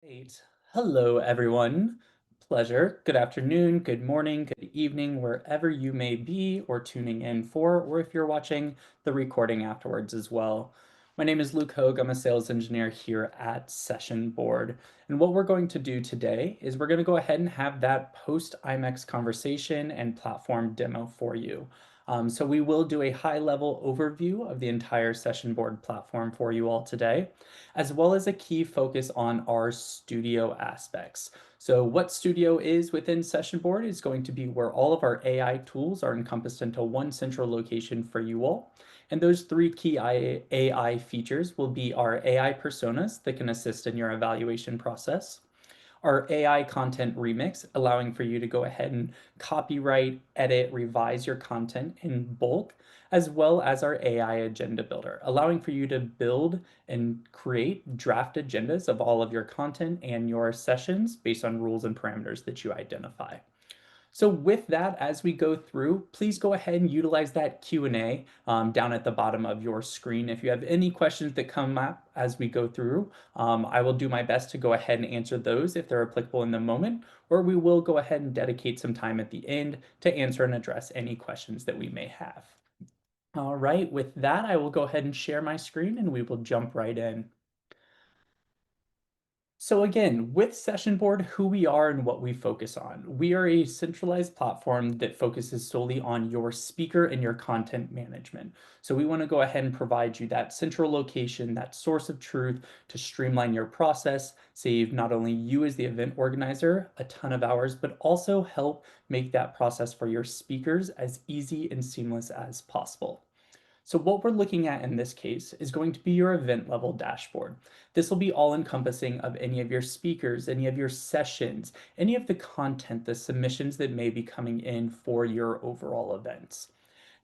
Great. Hello, everyone. Pleasure. Good afternoon, good morning, good evening, wherever you may be or tuning in for, or if you're watching the recording afterwards as well. My name is Luke Hogue. I'm a sales engineer here at Sessionboard. And what we're going to do today is we're going to go ahead and have that post IMEX conversation and platform demo for you. So we will do a high-level overview of the entire Sessionboard platform for you all today, as well as a key focus on our studio aspects. So what Studio is within Sessionboard is going to be where all of our AI tools are encompassed into one central location for you all. And those three key AI features will be our AI personas that can assist in your evaluation process, our AI content remix, allowing for you to go ahead and copyright, edit, revise your content in bulk, as well as our AI agenda builder, allowing for you to build and create draft agendas of all of your content and your sessions based on rules and parameters that you identify. So with that, as we go through, please go ahead and utilize that Q&A down at the bottom of your screen. If you have any questions that come up as we go through, I will do my best to go ahead and answer those if they're applicable in the moment, or we will go ahead and dedicate some time at the end to answer and address any questions that we may have. All right, with that, I will go ahead and share my screen and we will jump right in. So again, with Sessionboard, who we are and what we focus on. We are a centralized platform that focuses solely on your speaker and your content management. So we want to go ahead and provide you that central location, that source of truth to streamline your process, save not only you as the event organizer a ton of hours, but also help make that process for your speakers as easy and seamless as possible. So what we're looking at in this case is going to be your event level dashboard. This will be all encompassing of any of your speakers, any of your sessions, any of the content, the submissions that may be coming in for your overall events.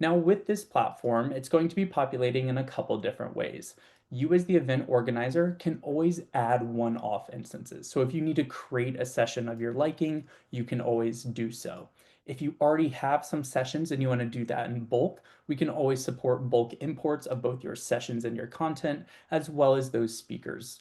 Now with this platform, it's going to be populating in a couple different ways. You as the event organizer can always add one-off instances. So if you need to create a session of your liking, you can always do so. If you already have some sessions and you want to do that in bulk, we can always support bulk imports of both your sessions and your content, as well as those speakers.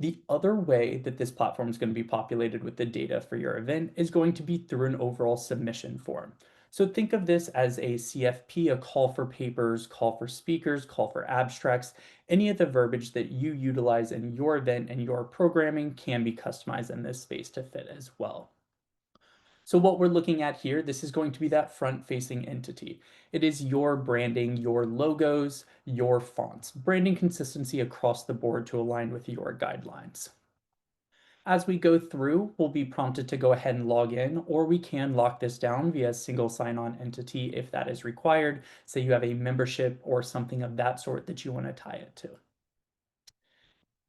The other way that this platform is going to be populated with the data for your event is going to be through an overall submission form. So think of this as a CFP, a call for papers, call for speakers, call for abstracts. Any of the verbiage that you utilize in your event and your programming can be customized in this space to fit as well. So what we're looking at here, this is going to be that front-facing entity. It is your branding, your logos, your fonts, branding consistency across the board to align with your guidelines. As we go through, we'll be prompted to go ahead and log in, or we can lock this down via single sign-on entity if that is required. Say you have a membership or something of that sort that you want to tie it to.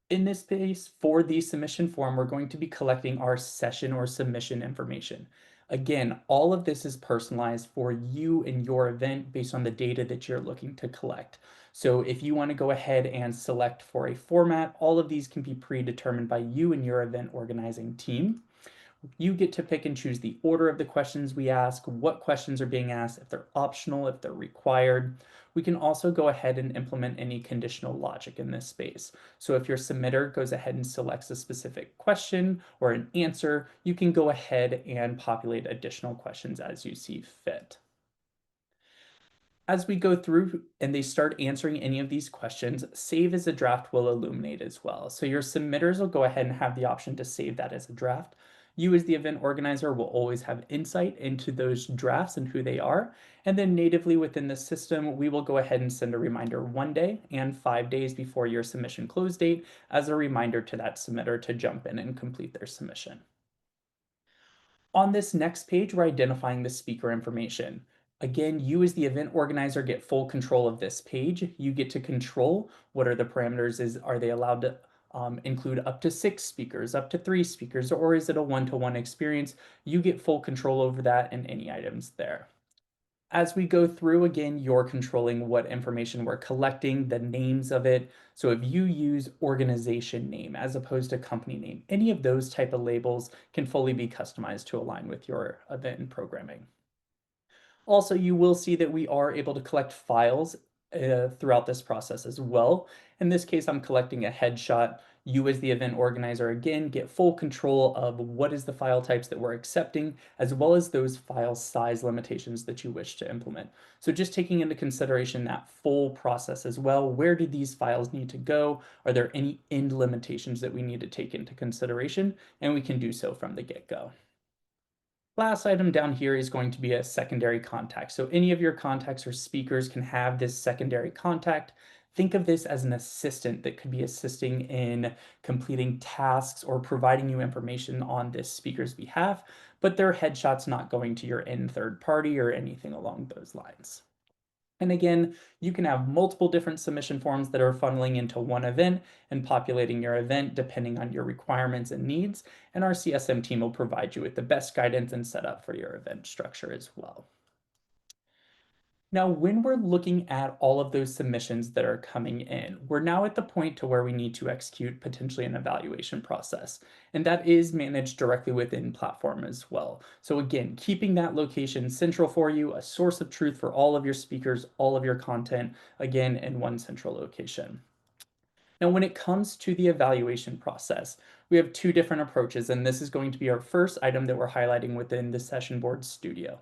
In this case, for the submission form, we're going to be collecting our session or submission information. Again, all of this is personalized for you and your event based on the data that you're looking to collect. So if you want to go ahead and select for a format, all of these can be predetermined by you and your event organizing team. You get to pick and choose the order of the questions we ask, what questions are being asked, if they're optional, if they're required. We can also go ahead and implement any conditional logic in this space. So if your submitter goes ahead and selects a specific question or an answer, you can go ahead and populate additional questions as you see fit. As we go through and they start answering any of these questions, save as a draft will illuminate as well. So your submitters will go ahead and have the option to save that as a draft. You as the event organizer will always have insight into those drafts and who they are. And then natively within the system, we will go ahead and send a reminder 1 day and 5 days before your submission close date as a reminder to that submitter to jump in and complete their submission. On this next page, we're identifying the speaker information. Again, you as the event organizer get full control of this page. You get to control what are the parameters. Are they allowed to include up to 6 speakers, up to 3 speakers, or is it a one-to-one experience? You get full control over that and any items there. As we go through, again, you're controlling what information we're collecting, the names of it. So if you use organization name as opposed to company name, any of those type of labels can fully be customized to align with your event and programming. Also, you will see that we are able to collect files throughout this process as well. In this case, I'm collecting a headshot. You as the event organizer, again, get full control of what is the file types that we're accepting, as well as those file size limitations that you wish to implement. So just taking into consideration that full process as well, where do these files need to go? Are there any end limitations that we need to take into consideration? And we can do so from the get-go. Last item down here is going to be a secondary contact. So any of your contacts or speakers can have this secondary contact. Think of this as an assistant that could be assisting in completing tasks or providing you information on this speaker's behalf, but their headshot's not going to your end third party or anything along those lines. And again, you can have multiple different submission forms that are funneling into one event and populating your event depending on your requirements and needs. And our CSM team will provide you with the best guidance and setup for your event structure as well. Now, when we're looking at all of those submissions that are coming in, we're now at the point to where we need to execute potentially an evaluation process. And that is managed directly within platform as well. So again, keeping that location central for you, a source of truth for all of your speakers, all of your content, again, in one central location. Now, when it comes to the evaluation process, we have two different approaches, and this is going to be our first item that we're highlighting within the Sessionboard Studio.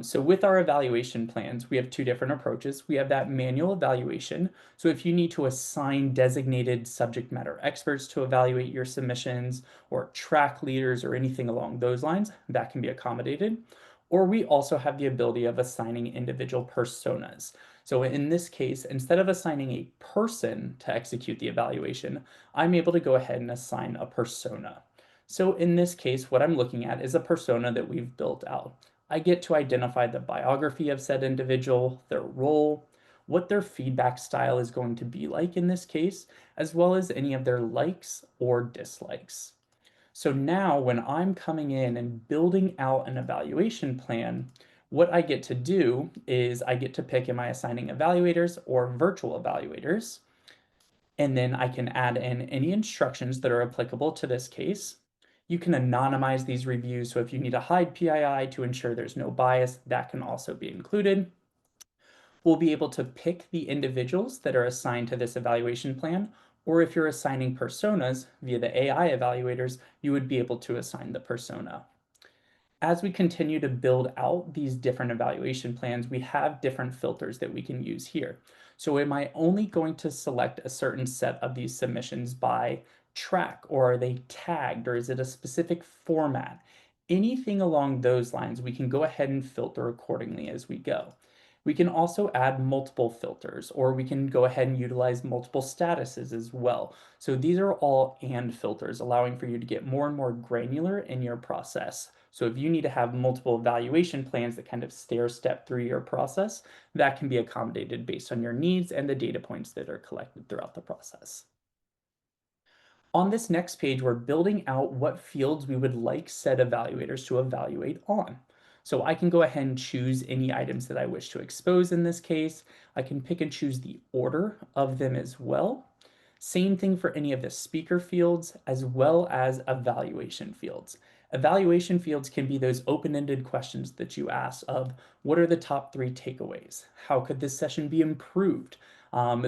So with our evaluation plans, we have two different approaches. We have that manual evaluation. So if you need to assign designated subject matter experts to evaluate your submissions or track leaders or anything along those lines, that can be accommodated. Or we also have the ability of assigning individual personas. So in this case, instead of assigning a person to execute the evaluation, I'm able to go ahead and assign a persona. So in this case, what I'm looking at is a persona that we've built out. I get to identify the biography of said individual, their role, what their feedback style is going to be like in this case, as well as any of their likes or dislikes. So now when I'm coming in and building out an evaluation plan, what I get to do is I get to pick, am I assigning evaluators or virtual evaluators? And then I can add in any instructions that are applicable to this case. You can anonymize these reviews. So if you need to hide PII to ensure there's no bias, that can also be included. We'll be able to pick the individuals that are assigned to this evaluation plan, or if you're assigning personas via the AI evaluators, you would be able to assign the persona. As we continue to build out these different evaluation plans, we have different filters that we can use here. So am I only going to select a certain set of these submissions by track, or are they tagged, or is it a specific format? Anything along those lines, we can go ahead and filter accordingly as we go. We can also add multiple filters, or we can go ahead and utilize multiple statuses as well. So these are all and filters, allowing for you to get more and more granular in your process. So if you need to have multiple evaluation plans that kind of stair step through your process, that can be accommodated based on your needs and the data points that are collected throughout the process. On this next page, we're building out what fields we would like said evaluators to evaluate on. So I can go ahead and choose any items that I wish to expose in this case. I can pick and choose the order of them as well. Same thing for any of the speaker fields as well as evaluation fields. Evaluation fields can be those open-ended questions that you ask of what are the top 3 takeaways? How could this session be improved?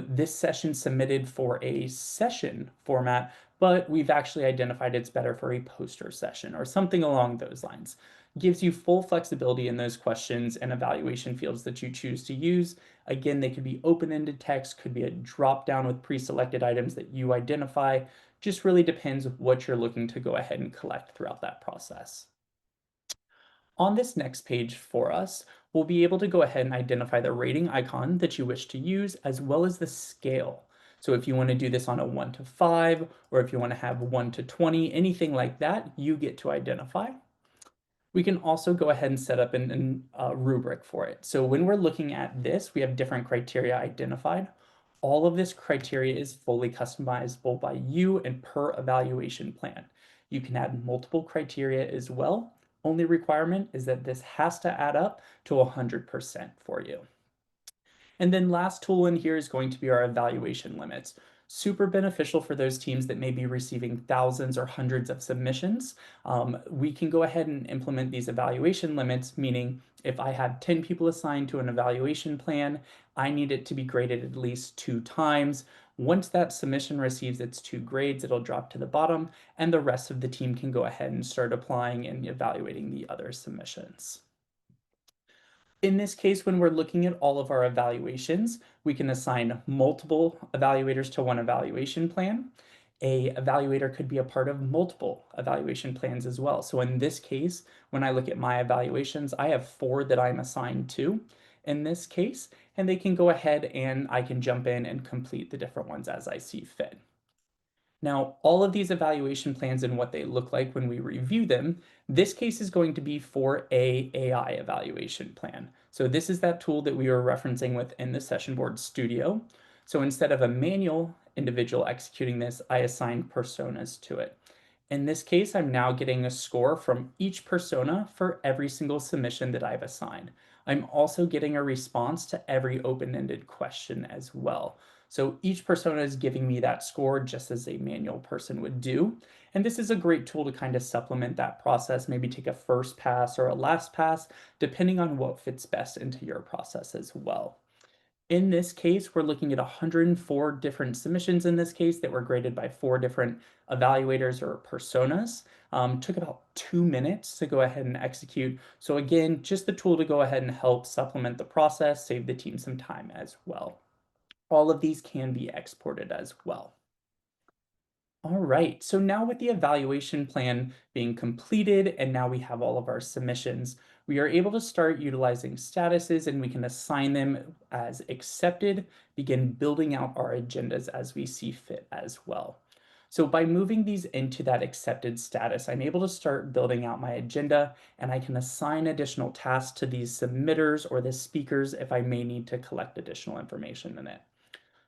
This session submitted for a session format, but we've actually identified it's better for a poster session or something along those lines. Gives you full flexibility in those questions and evaluation fields that you choose to use. Again, they could be open-ended text, could be a drop-down with pre-selected items that you identify. Just really depends what you're looking to go ahead and collect throughout that process. On this next page for us, we'll be able to go ahead and identify the rating icon that you wish to use, as well as the scale. So if you want to do this on a 1 to 5, or if you want to have 1 to 20, anything like that, you get to identify. We can also go ahead and set up a rubric for it. So when we're looking at this, we have different criteria identified. All of this criteria is fully customizable by you and per evaluation plan. You can add multiple criteria as well. Only requirement is that this has to add up to 100% for you. And then last tool in here is going to be our evaluation limits. Super beneficial for those teams that may be receiving thousands or hundreds of submissions. We can go ahead and implement these evaluation limits, meaning if I have 10 people assigned to an evaluation plan, I need it to be graded at least 2 times. Once that submission receives its 2 grades, it'll drop to the bottom, and the rest of the team can go ahead and start applying and evaluating the other submissions. In this case, when we're looking at all of our evaluations, we can assign multiple evaluators to one evaluation plan. A evaluator could be a part of multiple evaluation plans as well. So in this case, when I look at my evaluations, I have 4 that I'm assigned to in this case, and they can go ahead and I can jump in and complete the different ones as I see fit. Now, all of these evaluation plans and what they look like when we review them, this case is going to be for a AI evaluation plan. So this is that tool that we were referencing within the Sessionboard Studio. So instead of a manual individual executing this, I assigned personas to it. In this case, I'm now getting a score from each persona for every single submission that I've assigned. I'm also getting a response to every open-ended question as well. So each persona is giving me that score just as a manual person would do. And this is a great tool to kind of supplement that process, maybe take a first pass or a last pass, depending on what fits best into your process as well. In this case, we're looking at 104 different submissions in this case that were graded by 4 different evaluators or personas. Took about 2 minutes to go ahead and execute. So again, just the tool to go ahead and help supplement the process, save the team some time as well. All of these can be exported as well. All right, so now with the evaluation plan being completed and now we have all of our submissions, we are able to start utilizing statuses and we can assign them as accepted, begin building out our agendas as we see fit as well. So by moving these into that accepted status, I'm able to start building out my agenda and I can assign additional tasks to these submitters or the speakers if I may need to collect additional information in it.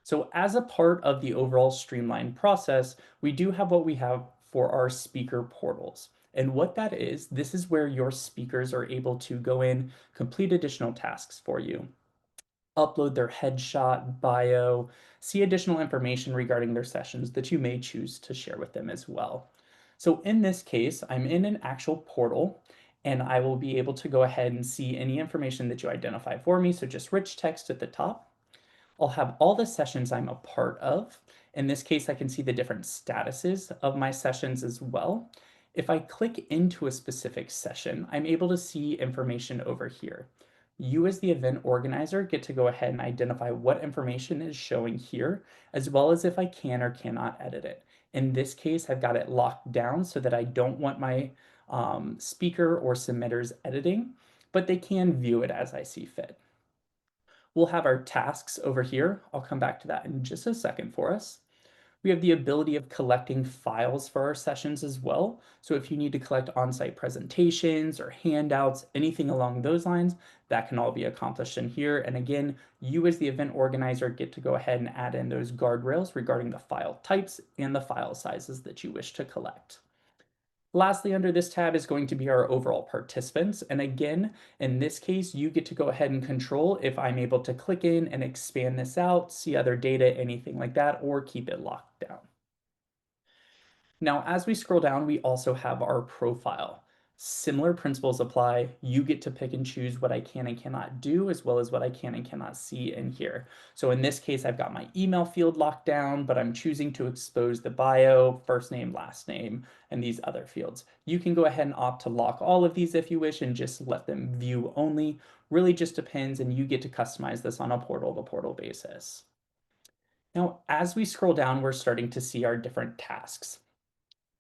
So as a part of the overall streamlined process, we do have what we have for our speaker portals. And what that is, this is where your speakers are able to go in, complete additional tasks for you, upload their headshot, bio, see additional information regarding their sessions that you may choose to share with them as well. So in this case, I'm in an actual portal and I will be able to go ahead and see any information that you identify for me. So just rich text at the top. I'll have all the sessions I'm a part of. In this case, I can see the different statuses of my sessions as well. If I click into a specific session, I'm able to see information over here. You as the event organizer get to go ahead and identify what information is showing here, as well as if I can or cannot edit it. In this case, I've got it locked down so that I don't want my speaker or submitters editing, but they can view it as I see fit. We'll have our tasks over here. I'll come back to that in just a second for us. We have the ability of collecting files for our sessions as well. So if you need to collect on-site presentations or handouts, anything along those lines, that can all be accomplished in here. And again, you as the event organizer get to go ahead and add in those guardrails regarding the file types and the file sizes that you wish to collect. Lastly, under this tab is going to be our overall participants. And again, in this case, you get to go ahead and control if I'm able to click in and expand this out, see other data, anything like that, or keep it locked down. Now, as we scroll down, we also have our profile. Similar principles apply. You get to pick and choose what I can and cannot do, as well as what I can and cannot see in here. So in this case, I've got my email field locked down, but I'm choosing to expose the bio, first name, last name, and these other fields. You can go ahead and opt to lock all of these if you wish and just let them view only. Really just depends, and you get to customize this on a portal-to-portal basis. Now, as we scroll down, we're starting to see our different tasks.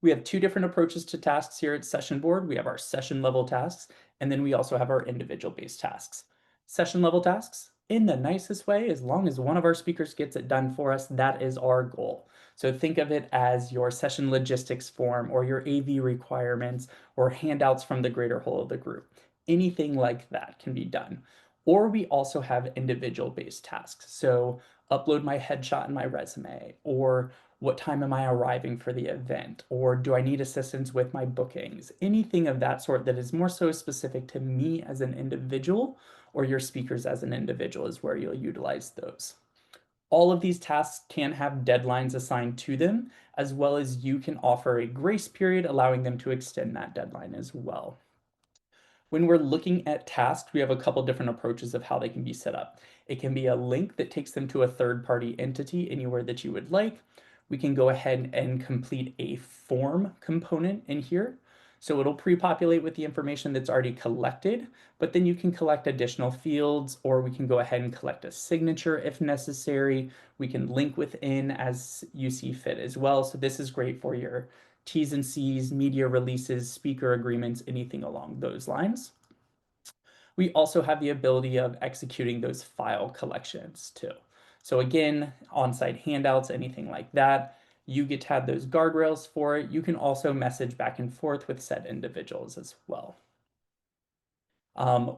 We have 2 different approaches to tasks here at Sessionboard. We have our session level tasks, and then we also have our individual based tasks. Session level tasks, in the nicest way, as long as one of our speakers gets it done for us, that is our goal. So think of it as your session logistics form or your AV requirements or handouts from the greater whole of the group. Anything like that can be done. Or we also have individual based tasks. So upload my headshot and my resume, or what time am I arriving for the event? Or do I need assistance with my bookings? Anything of that sort that is more so specific to me as an individual or your speakers as an individual is where you'll utilize those. All of these tasks can have deadlines assigned to them, as well as you can offer a grace period allowing them to extend that deadline as well. When we're looking at tasks, we have a couple different approaches of how they can be set up. It can be a link that takes them to a third-party entity anywhere that you would like. We can go ahead and complete a form component in here. So it'll pre-populate with the information that's already collected, but then you can collect additional fields, or we can go ahead and collect a signature if necessary. We can link within as you see fit as well. So this is great for your T's and C's, media releases, speaker agreements, anything along those lines. We also have the ability of executing those file collections too. So again, on-site handouts, anything like that, you get to have those guardrails for it. You can also message back and forth with said individuals as well.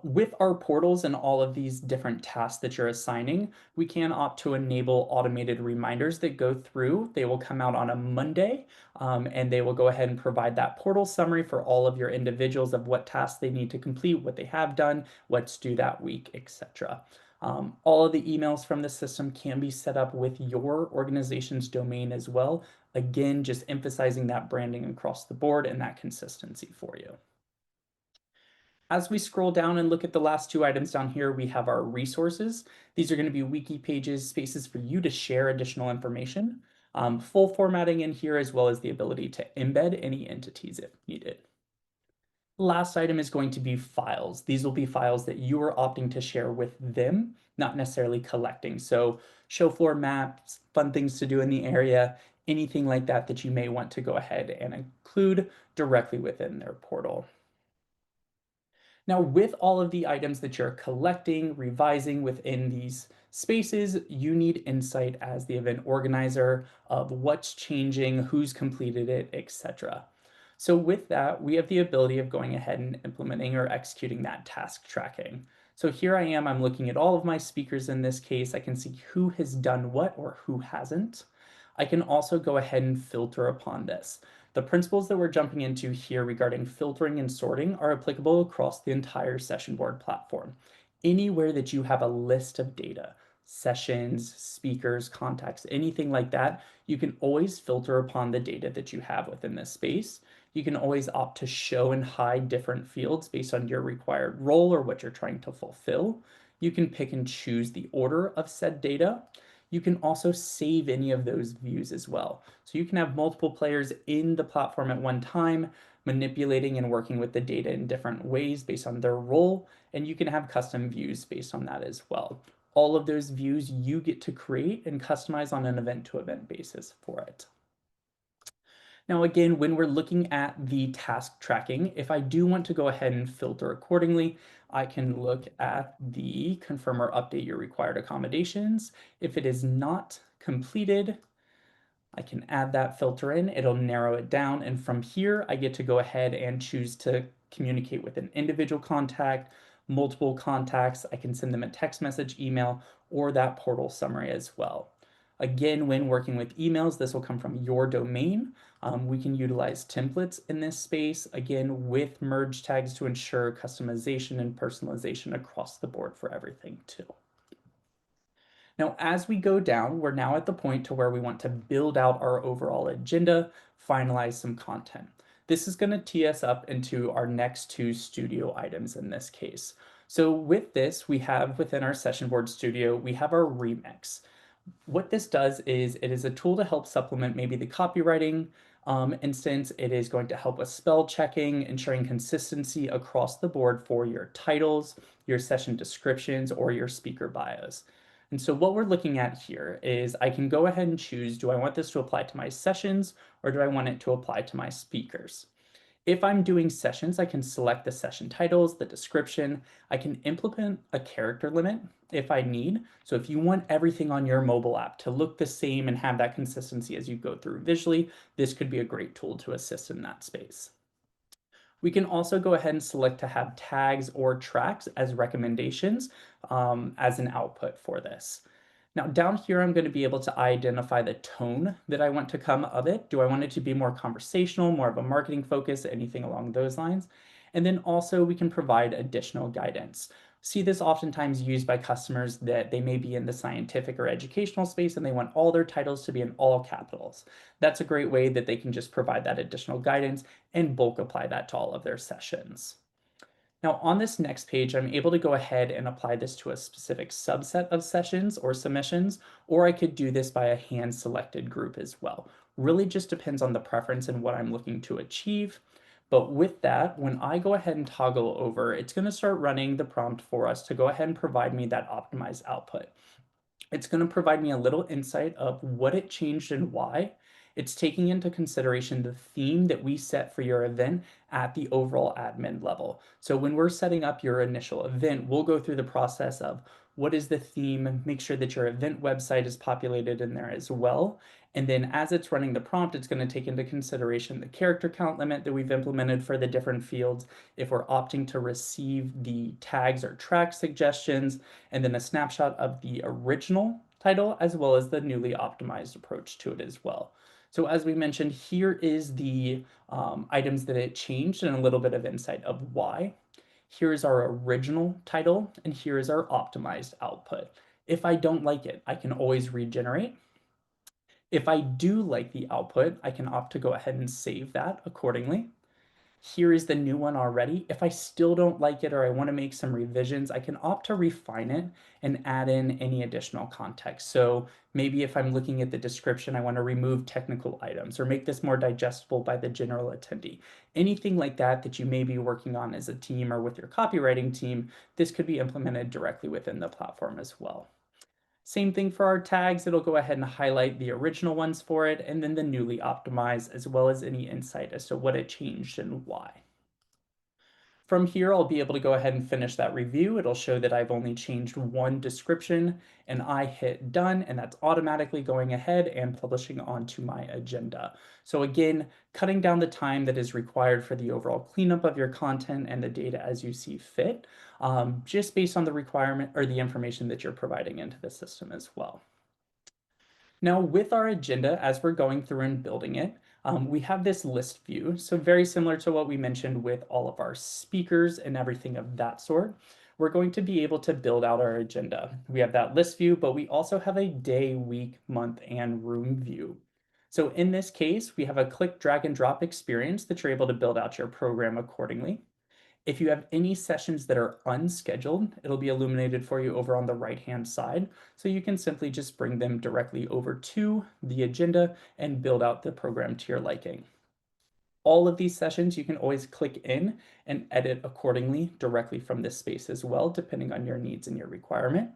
With our portals and all of these different tasks that you're assigning, we can opt to enable automated reminders that go through. They will come out on a Monday, and they will go ahead and provide that portal summary for all of your individuals of what tasks they need to complete, what they have done, what's due that week, etc. All of the emails from the system can be set up with your organization's domain as well. Again, just emphasizing that branding across the board and that consistency for you. As we scroll down and look at the last two items down here, we have our resources. These are going to be wiki pages, spaces for you to share additional information, full formatting in here, as well as the ability to embed any entities if needed. Last item is going to be files. These will be files that you are opting to share with them, not necessarily collecting. So show floor maps, fun things to do in the area, anything like that that you may want to go ahead and include directly within their portal. Now, with all of the items that you're collecting, revising within these spaces, you need insight as the event organizer of what's changing, who's completed it, etc. So with that, we have the ability of going ahead and implementing or executing that task tracking. So here I am, I'm looking at all of my speakers in this case. I can see who has done what or who hasn't. I can also go ahead and filter upon this. The principles that we're jumping into here regarding filtering and sorting are applicable across the entire Sessionboard platform. Anywhere that you have a list of data, sessions, speakers, contacts, anything like that, you can always filter upon the data that you have within this space. You can always opt to show and hide different fields based on your required role or what you're trying to fulfill. You can pick and choose the order of said data. You can also save any of those views as well. So you can have multiple players in the platform at one time, manipulating and working with the data in different ways based on their role, and you can have custom views based on that as well. All of those views you get to create and customize on an event-to-event basis for it. Now, again, when we're looking at the task tracking, if I do want to go ahead and filter accordingly, I can look at the confirm or update your required accommodations. If it is not completed, I can add that filter in, it'll narrow it down, and from here I get to go ahead and choose to communicate with an individual contact, multiple contacts, I can send them a text message, email, or that portal summary as well. Again, when working with emails, this will come from your domain. We can utilize templates in this space, again, with merge tags to ensure customization and personalization across the board for everything too. Now, as we go down, we're now at the point to where we want to build out our overall agenda, finalize some content. This is going to tee us up into our next two studio items in this case. So with this, we have within our Sessionboard Studio, we have our remix. What this does is it is a tool to help supplement maybe the copywriting instance. It is going to help with spell checking, ensuring consistency across the board for your titles, your session descriptions, or your speaker bios. And so what we're looking at here is I can go ahead and choose, do I want this to apply to my sessions or do I want it to apply to my speakers? If I'm doing sessions, I can select the session titles, the description. I can implement a character limit if I need. So if you want everything on your mobile app to look the same and have that consistency as you go through visually, this could be a great tool to assist in that space. We can also go ahead and select to have tags or tracks as recommendations as an output for this. Now down here, I'm going to be able to identify the tone that I want to come of it. Do I want it to be more conversational, more of a marketing focus, anything along those lines? And then also we can provide additional guidance. See this oftentimes used by customers that they may be in the scientific or educational space and they want all their titles to be in all capitals. That's a great way that they can just provide that additional guidance and bulk apply that to all of their sessions. Now on this next page, I'm able to go ahead and apply this to a specific subset of sessions or submissions, or I could do this by a hand selected group as well. Really just depends on the preference and what I'm looking to achieve. But with that, when I go ahead and toggle over, it's going to start running the prompt for us to go ahead and provide me that optimized output. It's going to provide me a little insight of what it changed and why. It's taking into consideration the theme that we set for your event at the overall admin level. So when we're setting up your initial event, we'll go through the process of what is the theme, make sure that your event website is populated in there as well. And then as it's running the prompt, it's going to take into consideration the character count limit that we've implemented for the different fields, if we're opting to receive the tags or track suggestions, and then a snapshot of the original title as well as the newly optimized approach to it as well. So as we mentioned, here is the items that it changed and a little bit of insight of why. Here is our original title and here is our optimized output. If I don't like it, I can always regenerate. If I do like the output, I can opt to go ahead and save that accordingly. Here is the new one already. If I still don't like it or I want to make some revisions, I can opt to refine it and add in any additional context. So maybe if I'm looking at the description, I want to remove technical items or make this more digestible by the general attendee. Anything like that that you may be working on as a team or with your copywriting team, this could be implemented directly within the platform as well. Same thing for our tags, it'll go ahead and highlight the original ones for it and then the newly optimized, as well as any insight as to what it changed and why. From here, I'll be able to go ahead and finish that review. It'll show that I've only changed one description and I hit done, and that's automatically going ahead and publishing onto my agenda. So again, cutting down the time that is required for the overall cleanup of your content and the data as you see fit, just based on the requirement or the information that you're providing into the system as well. Now with our agenda, as we're going through and building it, we have this list view. So very similar to what we mentioned with all of our speakers and everything of that sort, we're going to be able to build out our agenda. We have that list view, but we also have a day, week, month, and room view. So in this case, we have a click, drag, and drop experience that you're able to build out your program accordingly. If you have any sessions that are unscheduled, it'll be illuminated for you over on the right-hand side. So you can simply just bring them directly over to the agenda and build out the program to your liking. All of these sessions, you can always click in and edit accordingly directly from this space as well, depending on your needs and your requirement.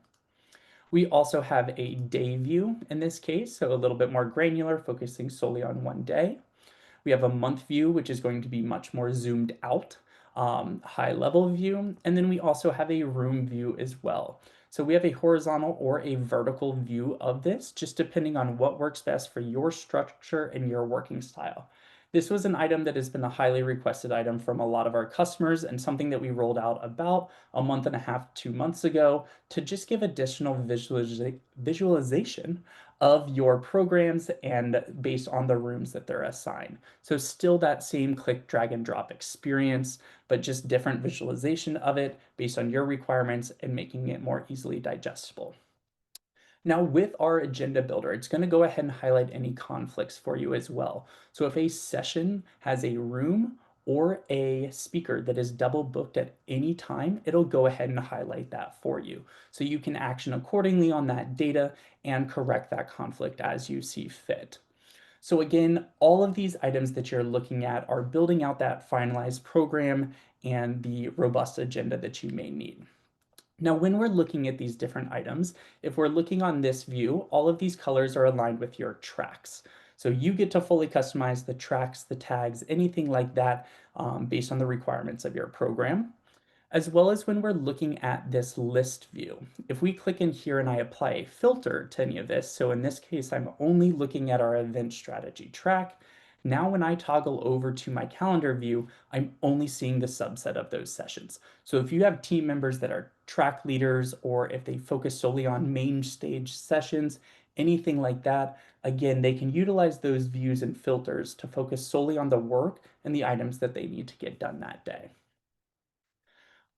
We also have a day view in this case, so a little bit more granular, focusing solely on one day. We have a month view, which is going to be much more zoomed out, high level view. And then we also have a room view as well. So we have a horizontal or a vertical view of this, just depending on what works best for your structure and your working style. This was an item that has been a highly requested item from a lot of our customers and something that we rolled out about a month and a half, 2 months ago to just give additional visualization of your programs and based on the rooms that they're assigned. So still that same click, drag, and drop experience, but just different visualization of it based on your requirements and making it more easily digestible. Now with our agenda builder, it's going to go ahead and highlight any conflicts for you as well. So if a session has a room or a speaker that is double booked at any time, it'll go ahead and highlight that for you. So you can action accordingly on that data and correct that conflict as you see fit. So again, all of these items that you're looking at are building out that finalized program and the robust agenda that you may need. Now, when we're looking at these different items, if we're looking on this view, all of these colors are aligned with your tracks. So you get to fully customize the tracks, the tags, anything like that based on the requirements of your program, as well as when we're looking at this list view. If we click in here and I apply a filter to any of this, so in this case, I'm only looking at our event strategy track. Now when I toggle over to my calendar view, I'm only seeing the subset of those sessions. So if you have team members that are track leaders, or if they focus solely on main stage sessions, anything like that, again, they can utilize those views and filters to focus solely on the work and the items that they need to get done that day.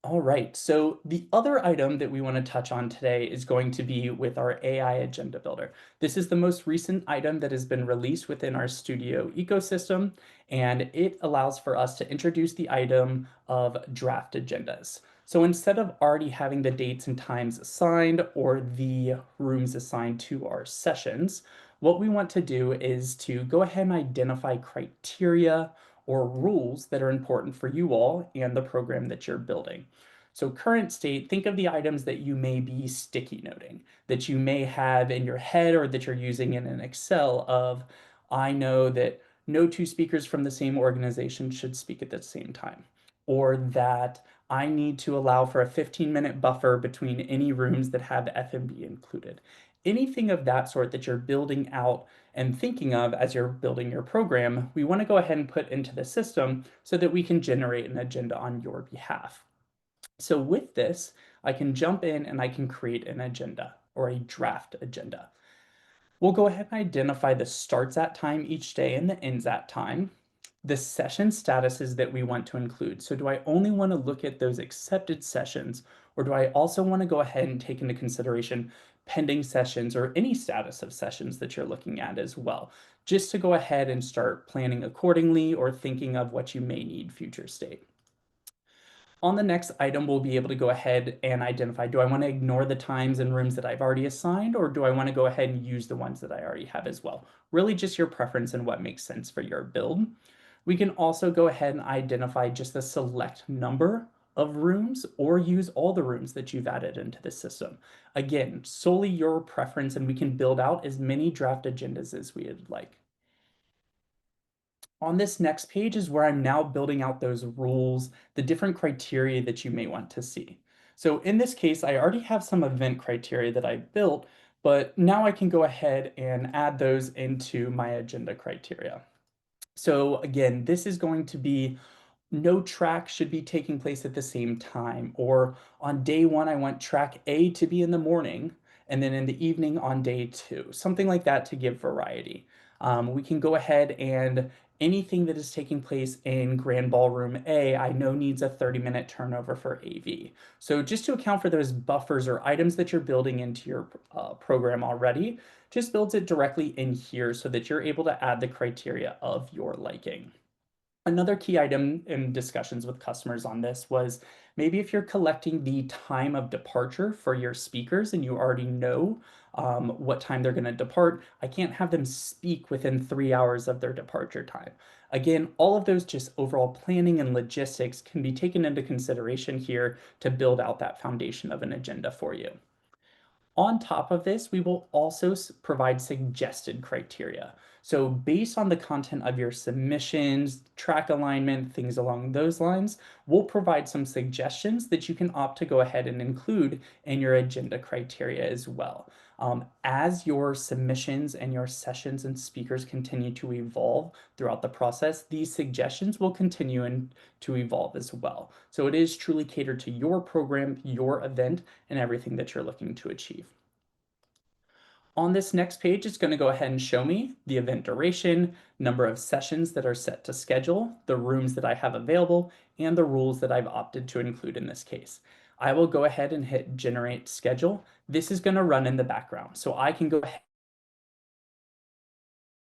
All right, so the other item that we want to touch on today is going to be with our AI Agenda Builder. This is the most recent item that has been released within our Studio ecosystem, and it allows for us to introduce the item of draft agendas. So instead of already having the dates and times assigned or the rooms assigned to our sessions, what we want to do is to go ahead and identify criteria or rules that are important for you all and the program that you're building. So current state, think of the items that you may be sticky noting, that you may have in your head or that you're using in an Excel of, I know that no two speakers from the same organization should speak at the same time, or that I need to allow for a 15-minute buffer between any rooms that have F&B included. Anything of that sort that you're building out and thinking of as you're building your program, we want to go ahead and put into the system so that we can generate an agenda on your behalf. So with this, I can jump in and I can create an agenda or a draft agenda. We'll go ahead and identify the starts at time each day and the ends at time, the session statuses that we want to include. So do I only want to look at those accepted sessions, or do I also want to go ahead and take into consideration pending sessions or any status of sessions that you're looking at as well, just to go ahead and start planning accordingly or thinking of what you may need future state. On the next item, we'll be able to go ahead and identify, do I want to ignore the times and rooms that I've already assigned, or do I want to go ahead and use the ones that I already have as well? Really just your preference and what makes sense for your build. We can also go ahead and identify just a select number of rooms or use all the rooms that you've added into the system. Again, solely your preference, and we can build out as many draft agendas as we would like. On this next page is where I'm now building out those rules, the different criteria that you may want to see. So in this case, I already have some event criteria that I built, but now I can go ahead and add those into my agenda criteria. So again, this is going to be no track should be taking place at the same time. Or on day one, I want track A to be in the morning, and then in the evening on day two, something like that to give variety. We can go ahead and anything that is taking place in Grand Ballroom A, I know needs a 30-minute turnover for AV. So just to account for those buffers or items that you're building into your program already, just builds it directly in here so that you're able to add the criteria of your liking. Another key item in discussions with customers on this was maybe if you're collecting the time of departure for your speakers and you already know what time they're going to depart, I can't have them speak within 3 hours of their departure time. Again, all of those just overall planning and logistics can be taken into consideration here to build out that foundation of an agenda for you. On top of this, we will also provide suggested criteria. So based on the content of your submissions, track alignment, things along those lines, we'll provide some suggestions that you can opt to go ahead and include in your agenda criteria as well. As your submissions and your sessions and speakers continue to evolve throughout the process, these suggestions will continue to evolve as well. So it is truly catered to your program, your event, and everything that you're looking to achieve. On this next page, it's going to go ahead and show me the event duration, number of sessions that are set to schedule, the rooms that I have available, and the rules that I've opted to include in this case. I will go ahead and hit generate schedule. This is going to run in the background. So I can go ahead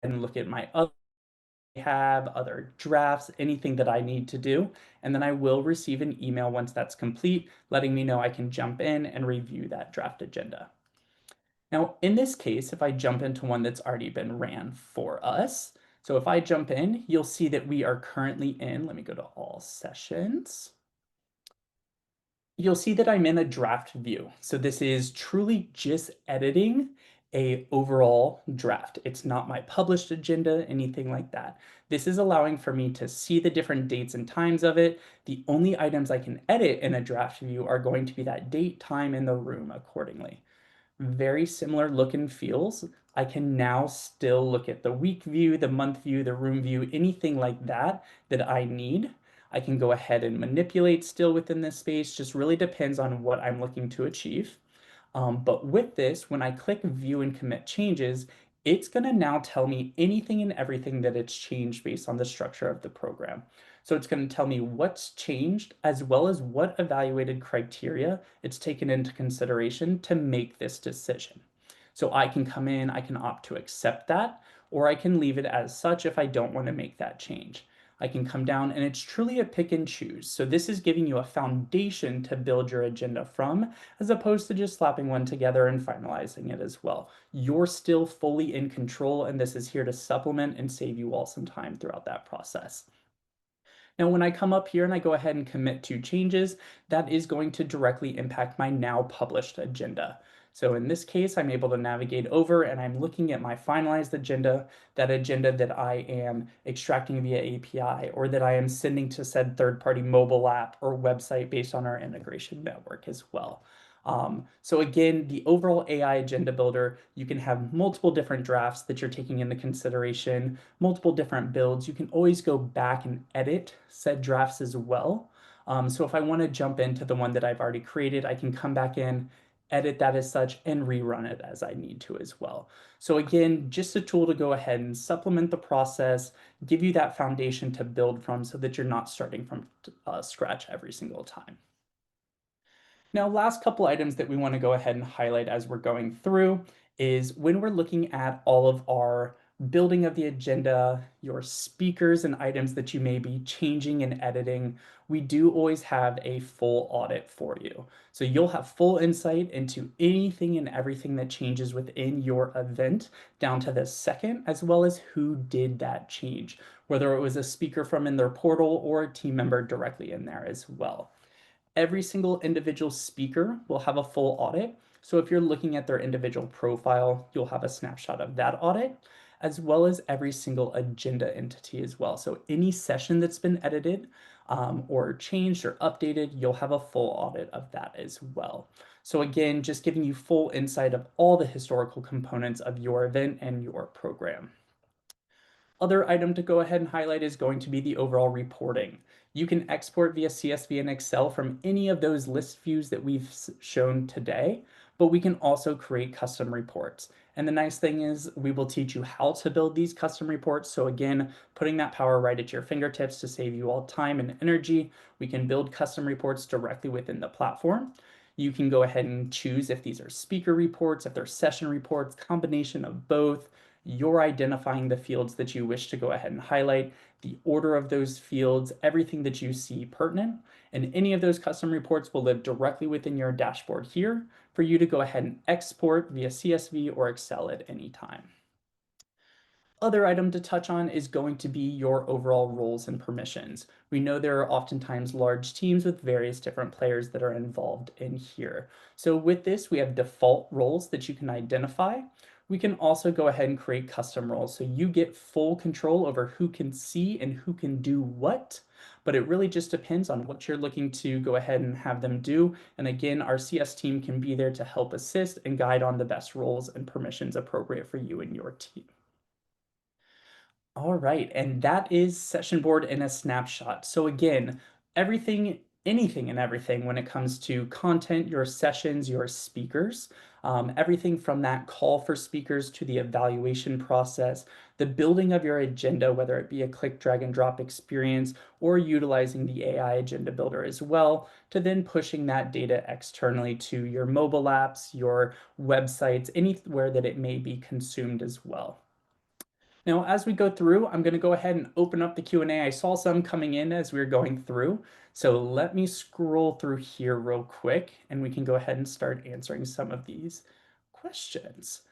and look at my other drafts, anything that I need to do, and then I will receive an email once that's complete, letting me know I can jump in and review that draft agenda. Now, in this case, if I jump into one that's already been ran for us, so if I jump in, you'll see that we are currently in, let me go to all sessions. You'll see that I'm in a draft view. So this is truly just editing a overall draft. It's not my published agenda, anything like that. This is allowing for me to see the different dates and times of it. The only items I can edit in a draft view are going to be that date, time, and the room accordingly. Very similar look and feels. I can now still look at the week view, the month view, the room view, anything like that that I need. I can go ahead and manipulate still within this space, just really depends on what I'm looking to achieve. But with this, when I click view and commit changes, it's gonna now tell me anything and everything that it's changed based on the structure of the program. So it's going to tell me what's changed as well as what evaluated criteria it's taken into consideration to make this decision. So I can come in, I can opt to accept that, or I can leave it as such if I don't want to make that change. I can come down and it's truly a pick and choose. So this is giving you a foundation to build your agenda from, as opposed to just slapping one together and finalizing it as well. You're still fully in control, and this is here to supplement and save you all some time throughout that process. Now, when I come up here and I go ahead and commit to changes, that is going to directly impact my now published agenda. So in this case, I'm able to navigate over and I'm looking at my finalized agenda, that agenda that I am extracting via API or that I am sending to said third-party mobile app or website based on our integration network as well. So again, the overall AI agenda builder, you can have multiple different drafts that you're taking into consideration, multiple different builds. You can always go back and edit said drafts as well. So if I want to jump into the one that I've already created, I can come back in, edit that as such, and rerun it as I need to as well. So again, just a tool to go ahead and supplement the process, give you that foundation to build from so that you're not starting from scratch every single time. Now, last couple items that we want to go ahead and highlight as we're going through is when we're looking at all of our building of the agenda, your speakers and items that you may be changing and editing, we do always have a full audit for you. So you'll have full insight into anything and everything that changes within your event down to the second, as well as who did that change, whether it was a speaker from in their portal or a team member directly in there as well. Every single individual speaker will have a full audit. So if you're looking at their individual profile, you'll have a snapshot of that audit, as well as every single agenda entity as well. So any session that's been edited or changed or updated, you'll have a full audit of that as well. So again, just giving you full insight of all the historical components of your event and your program. Other item to go ahead and highlight is going to be the overall reporting. You can export via CSV and Excel from any of those list views that we've shown today, but we can also create custom reports. And the nice thing is we will teach you how to build these custom reports. So again, putting that power right at your fingertips to save you all time and energy. We can build custom reports directly within the platform. You can go ahead and choose if these are speaker reports, if they're session reports, combination of both. You're identifying the fields that you wish to go ahead and highlight, the order of those fields, everything that you see pertinent, and any of those custom reports will live directly within your dashboard here for you to go ahead and export via CSV or Excel at any time. Other item to touch on is going to be your overall roles and permissions. We know there are oftentimes large teams with various different players that are involved in here. So with this, we have default roles that you can identify. We can also go ahead and create custom roles. So you get full control over who can see and who can do what, but it really just depends on what you're looking to go ahead and have them do. And again, our CS team can be there to help assist and guide on the best roles and permissions appropriate for you and your team. All right, and that is Sessionboard in a snapshot. So again, everything, anything and everything when it comes to content, your sessions, your speakers, everything from that call for speakers to the evaluation process, the building of your agenda, whether it be a click, drag, and drop experience or utilizing the AI agenda builder as well, to then pushing that data externally to your mobile apps, your websites, anywhere that it may be consumed as well. Now, as we go through, I'm going to go ahead and open up the Q&A. I saw some coming in as we were going through. So let me scroll through here real quick and we can go ahead and start answering some of these questions.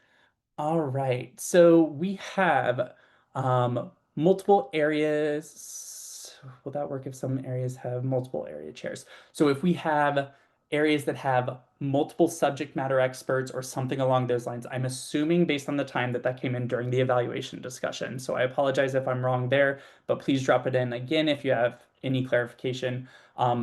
All right, so we have multiple areas. Will that work if some areas have multiple area chairs? So if we have areas that have multiple subject matter experts or something along those lines, I'm assuming based on the time that that came in during the evaluation discussion. So I apologize if I'm wrong there, but please drop it in again if you have any clarification.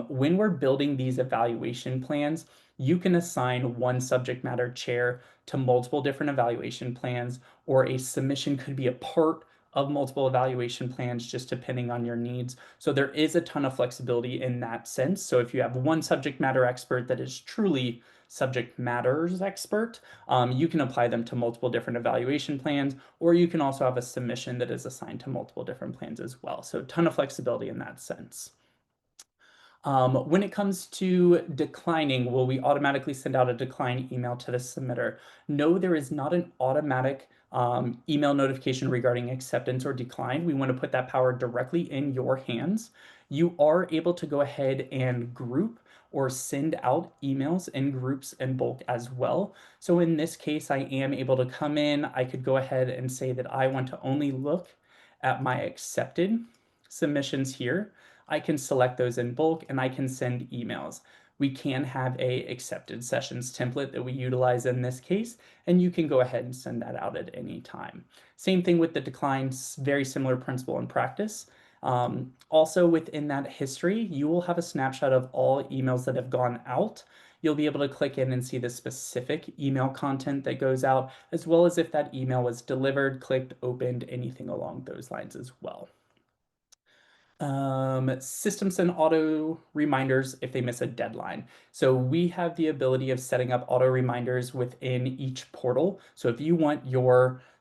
When we're building these evaluation plans, you can assign one subject matter chair to multiple different evaluation plans, or a submission could be a part of multiple evaluation plans, just depending on your needs. So there is a ton of flexibility in that sense. So if you have one subject matter expert that is truly subject matters expert, you can apply them to multiple different evaluation plans, or you can also have a submission that is assigned to multiple different plans as well. So a ton of flexibility in that sense. When it comes to declining, will we automatically send out a decline email to the submitter? No, there is not an automatic email notification regarding acceptance or decline. We want to put that power directly in your hands. You are able to go ahead and group or send out emails in groups and bulk as well. So in this case, I am able to come in. I could go ahead and say that I want to only look at my accepted submissions here. I can select those in bulk and I can send emails. We can have a accepted sessions template that we utilize in this case, and you can go ahead and send that out at any time. Same thing with the declines, very similar principle in practice. Also within that history, you will have a snapshot of all emails that have gone out. You'll be able to click in and see the specific email content that goes out, as well as if that email was delivered, clicked, opened, anything along those lines as well. Systems send auto reminders if they miss a deadline. So we have the ability of setting up auto reminders within each portal. So if you want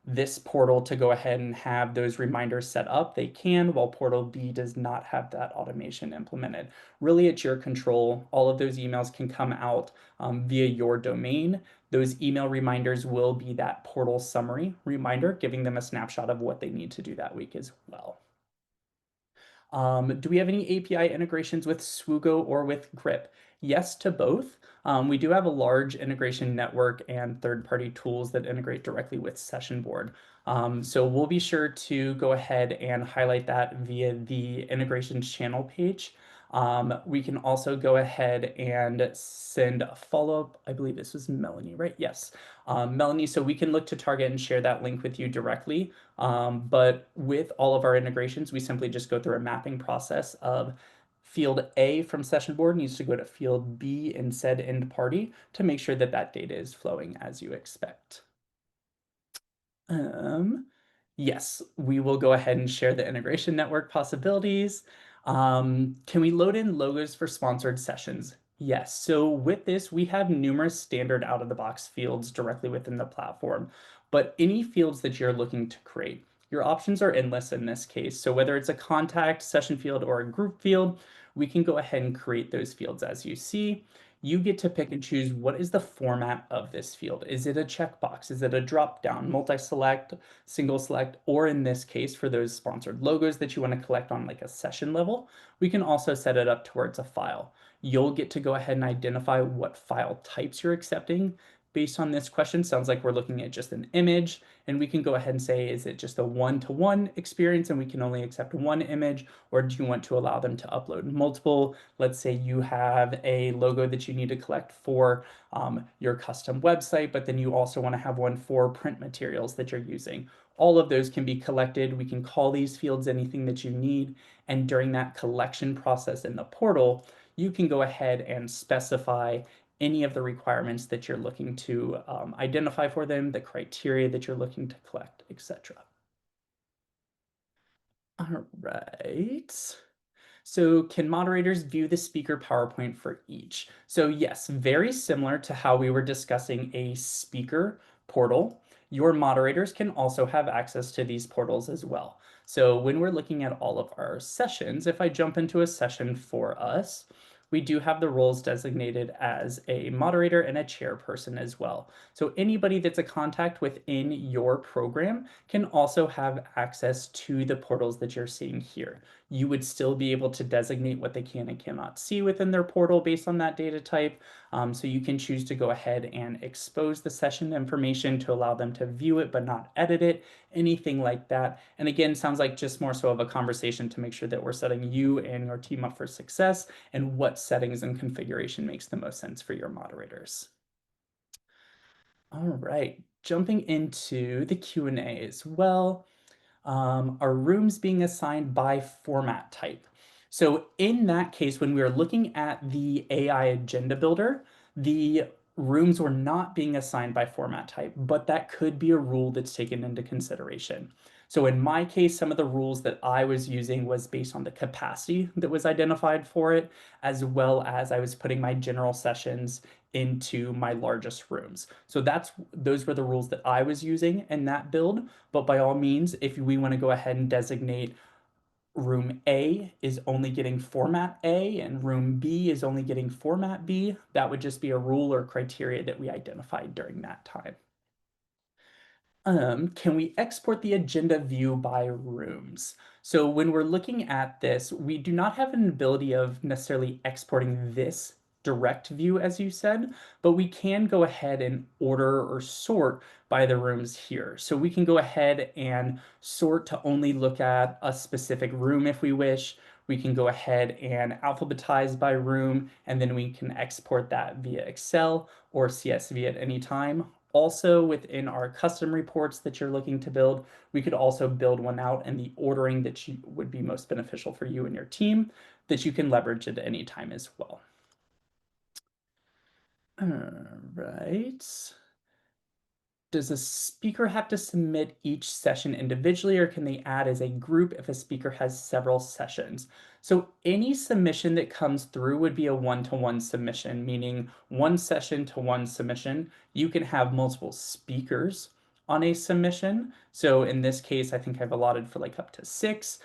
this portal to go ahead and have those reminders set up, they can, while portal B does not have that automation implemented. Really, it's your control. All of those emails can come out via your domain. Those email reminders will be that portal summary reminder, giving them a snapshot of what they need to do that week as well. Do we have any API integrations with Swoogo or with Grip? Yes to both. We do have a large integration network and third-party tools that integrate directly with Sessionboard. So we'll be sure to go ahead and highlight that via the integrations channel page. We can also go ahead and send a follow-up. I believe this was Melanie, right? Yes. Melanie, so we can look to target and share that link with you directly. But with all of our integrations, we simply just go through a mapping process of field A from Sessionboard needs to go to field B in said end party to make sure that that data is flowing as you expect. Yes, we will go ahead and share the integration network possibilities. Can we load in logos for sponsored sessions? Yes. So with this, we have numerous standard out-of-the-box fields directly within the platform, but any fields that you're looking to create, your options are endless in this case. So whether it's a contact, session field, or a group field, we can go ahead and create those fields as you see. You get to pick and choose what is the format of this field. Is it a checkbox? Is it a drop-down, multi-select, single select, or in this case, for those sponsored logos that you want to collect on like a session level, we can also set it up towards a file. You'll get to go ahead and identify what file types you're accepting. Based on this question, sounds like we're looking at just an image, and we can go ahead and say, is it just a one-to-one experience and we can only accept one image, or do you want to allow them to upload multiple? Let's say you have a logo that you need to collect for your custom website, but then you also want to have one for print materials that you're using. All of those can be collected. We can call these fields anything that you need, and during that collection process in the portal, you can go ahead and specify any of the requirements that you're looking to identify for them, the criteria that you're looking to collect, etc. All right. So can moderators view the speaker PowerPoint for each? So yes, very similar to how we were discussing a speaker portal, your moderators can also have access to these portals as well. So when we're looking at all of our sessions, if I jump into a session for us, we do have the roles designated as a moderator and a chairperson as well. So anybody that's a contact within your program can also have access to the portals that you're seeing here. You would still be able to designate what they can and cannot see within their portal based on that data type. So you can choose to go ahead and expose the session information to allow them to view it but not edit it, anything like that. And again, sounds like just more so of a conversation to make sure that we're setting you and your team up for success and what settings and configuration makes the most sense for your moderators. All right, jumping into the Q&A as well. Are rooms being assigned by format type? So in that case, when we are looking at the AI agenda builder, the rooms were not being assigned by format type, but that could be a rule that's taken into consideration. So in my case, some of the rules that I was using was based on the capacity that was identified for it, as well as I was putting my general sessions into my largest rooms. So those were the rules that I was using in that build. But by all means, if we want to go ahead and designate room A is only getting format A and room B is only getting format B, that would just be a rule or criteria that we identified during that time. Can we export the agenda view by rooms? So when we're looking at this, we do not have an ability of necessarily exporting this direct view, as you said, but we can go ahead and order or sort by the rooms here. So we can go ahead and sort to only look at a specific room if we wish. We can go ahead and alphabetize by room, and then we can export that via Excel or CSV at any time. Also, within our custom reports that you're looking to build, we could also build one out in the ordering that would be most beneficial for you and your team that you can leverage at any time as well. All right. Does a speaker have to submit each session individually, or can they add as a group if a speaker has several sessions? So any submission that comes through would be a one-to-one submission, meaning one session to one submission. You can have multiple speakers on a submission. So in this case, I think I've allotted for like up to 6.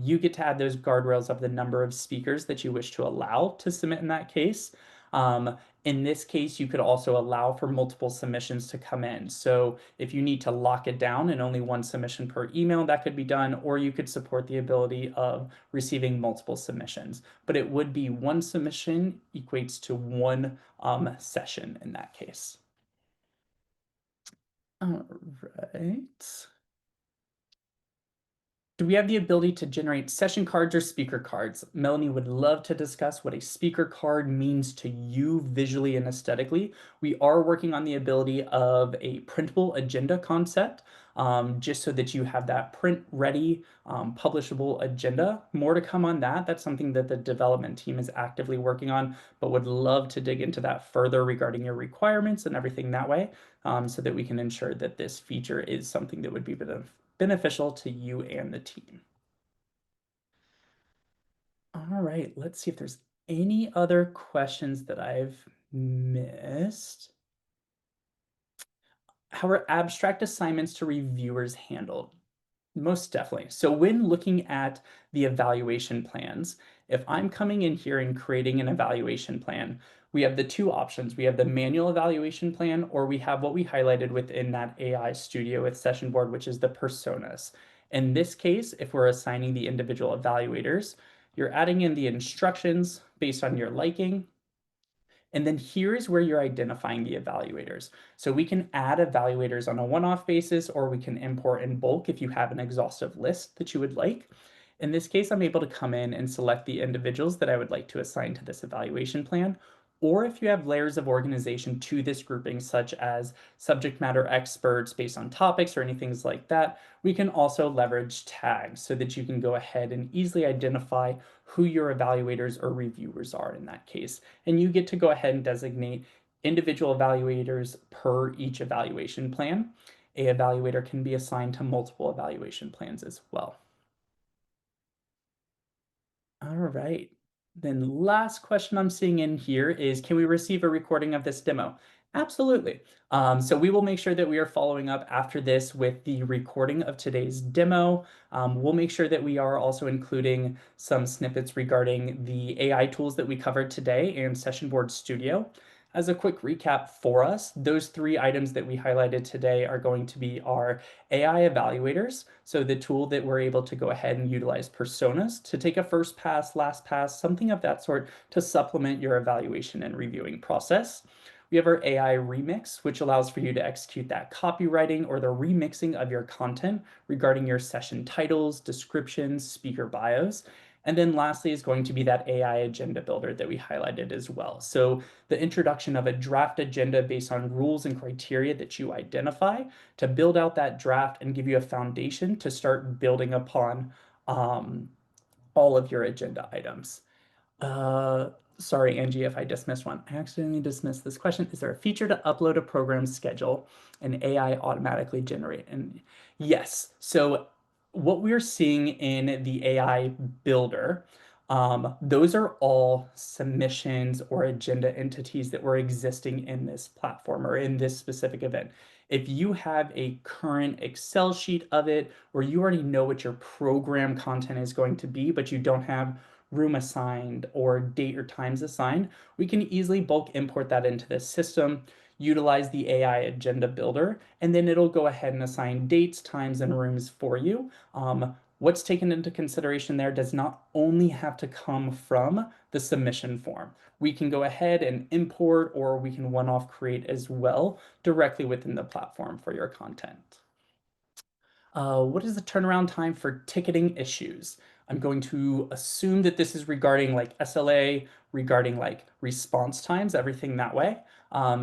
You get to add those guardrails of the number of speakers that you wish to allow to submit in that case. In this case, you could also allow for multiple submissions to come in. So if you need to lock it down and only one submission per email, that could be done, or you could support the ability of receiving multiple submissions. But it would be one submission equates to one session in that case. All right. Do we have the ability to generate session cards or speaker cards? Melanie would love to discuss what a speaker card means to you visually and aesthetically. We are working on the ability of a printable agenda concept, just so that you have that print ready, publishable agenda. More to come on that. That's something that the development team is actively working on, but would love to dig into that further regarding your requirements and everything that way, so that we can ensure that this feature is something that would be beneficial to you and the team. All right, let's see if there's any other questions that I've missed. How are abstract assignments to reviewers handled? Most definitely. So when looking at the evaluation plans, if I'm coming in here and creating an evaluation plan, we have the two options. We have the manual evaluation plan, or we have what we highlighted within that AI studio with Sessionboard, which is the personas. In this case, if we're assigning the individual evaluators, you're adding in the instructions based on your liking, and then here's where you're identifying the evaluators. So we can add evaluators on a one-off basis, or we can import in bulk if you have an exhaustive list that you would like. In this case, I'm able to come in and select the individuals that I would like to assign to this evaluation plan. Or if you have layers of organization to this grouping, such as subject matter experts based on topics or anything like that, we can also leverage tags so that you can go ahead and easily identify who your evaluators or reviewers are in that case. And you get to go ahead and designate individual evaluators per each evaluation plan. A evaluator can be assigned to multiple evaluation plans as well. All right. Then last question I'm seeing in here is, can we receive a recording of this demo? Absolutely. So we will make sure that we are following up after this with the recording of today's demo. We'll make sure that we are also including some snippets regarding the AI tools that we covered today and Sessionboard Studio. As a quick recap for us, those 3 items that we highlighted today are going to be our AI evaluators, so the tool that we're able to go ahead and utilize personas to take a first pass, last pass, something of that sort to supplement your evaluation and reviewing process. We have our AI remix, which allows for you to execute that copywriting or the remixing of your content regarding your session titles, descriptions, speaker bios. And then lastly is going to be that AI agenda builder that we highlighted as well. So the introduction of a draft agenda based on rules and criteria that you identify to build out that draft and give you a foundation to start building upon all of your agenda items. Sorry, Angie, if I dismissed one. I accidentally dismissed this question. Is there a feature to upload a program schedule and AI automatically generate? And yes. So what we're seeing in the AI builder, those are all submissions or agenda entities that were existing in this platform or in this specific event. If you have a current Excel sheet of it, where you already know what your program content is going to be, but you don't have room assigned or date or times assigned, we can easily bulk import that into the system, utilize the AI agenda builder, and then it'll go ahead and assign dates, times, and rooms for you. What's taken into consideration there does not only have to come from the submission form. We can go ahead and import, or we can one-off create as well directly within the platform for your content. What is the turnaround time for ticketing issues? I'm going to assume that this is regarding like SLA, regarding like response times, everything that way.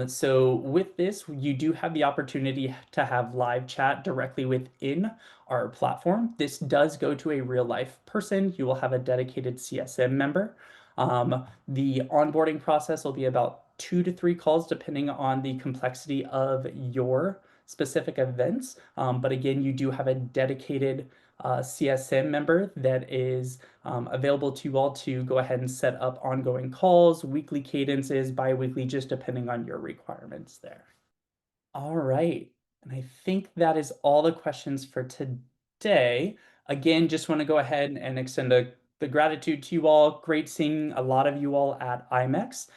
So with this, you do have the opportunity to have live chat directly within our platform. This does go to a real life person. You will have a dedicated CSM member. The onboarding process will be about 2 to 3 calls, depending on the complexity of your specific events. But again, you do have a dedicated CSM member that is available to you all to go ahead and set up ongoing calls, weekly cadences, bi-weekly, just depending on your requirements there. All right. And I think that is all the questions for today. Again, just want to go ahead and extend the gratitude to you all. Great seeing a lot of you all at IMEX.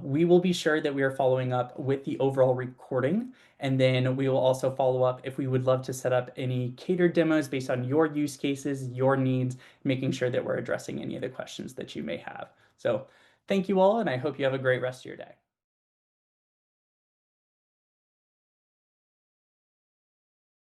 We will be sure that we are following up with the overall recording, and then we will also follow up if we would love to set up any catered demos based on your use cases, your needs, making sure that we're addressing any of the questions that you may have. So thank you all, and I hope you have a great rest of your day.